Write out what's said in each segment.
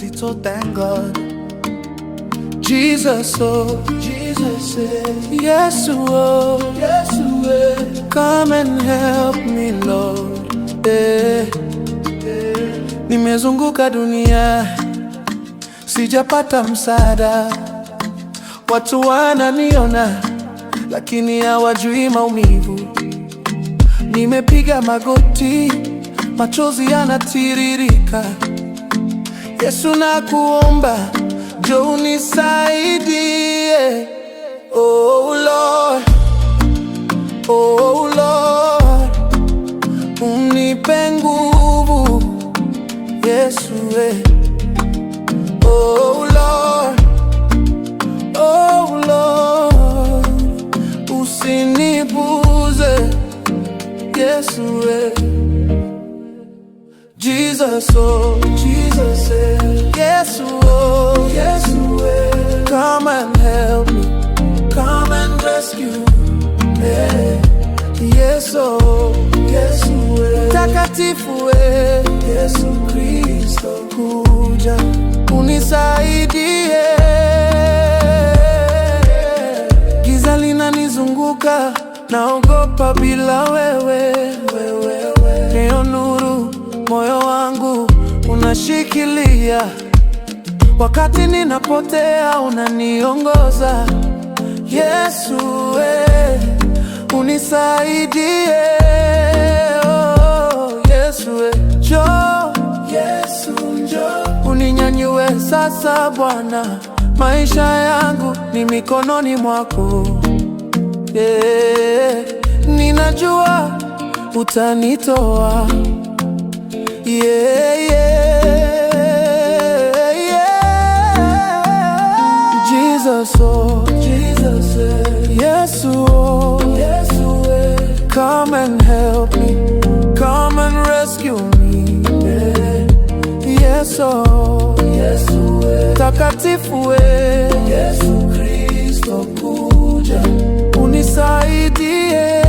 little, thank God. Jesus, oh, Jesus, yes, oh, yes, oh, come and help me, Lord. Nimezunguka dunia, sijapata msaada. Watu wananiona, lakini hawajui maumivu. Nimepiga magoti, machozi yanatiririka. Yesu nakuomba, njoo unisaidie. Oh Lord, oh Lord, unipe nguvu Yesu. Oh Lord, oh Lord, usinipuuze Yesu. Jesus, oh, Jesus, yes, oh, yes, come and help me, come and rescue me. Yes, oh, yes, takatifu, Yesu Kristo, kuja unisaidie. Giza linanizunguka, naogopa bila wewe. Ndio nuru moyo wangu unashikilia, wakati ninapotea unaniongoza. Yesu, unisaidie. Oh, Yesu, njoo. Yesu, njoo uninyanyue sasa Bwana, maisha yangu ni mikononi mwako. Ninajua utanitoa. Yeah, yeah, yeah. Jesus, oh, Jesus, yes, oh, yes, come and help me, come and rescue me. Yes, oh, yes, takatifu, Yesu Kristo, kuja unisaidie.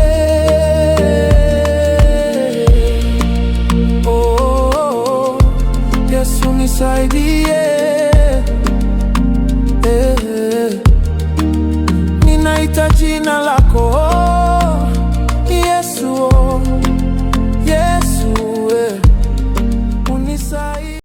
Unisaidie, ninaita jina lako.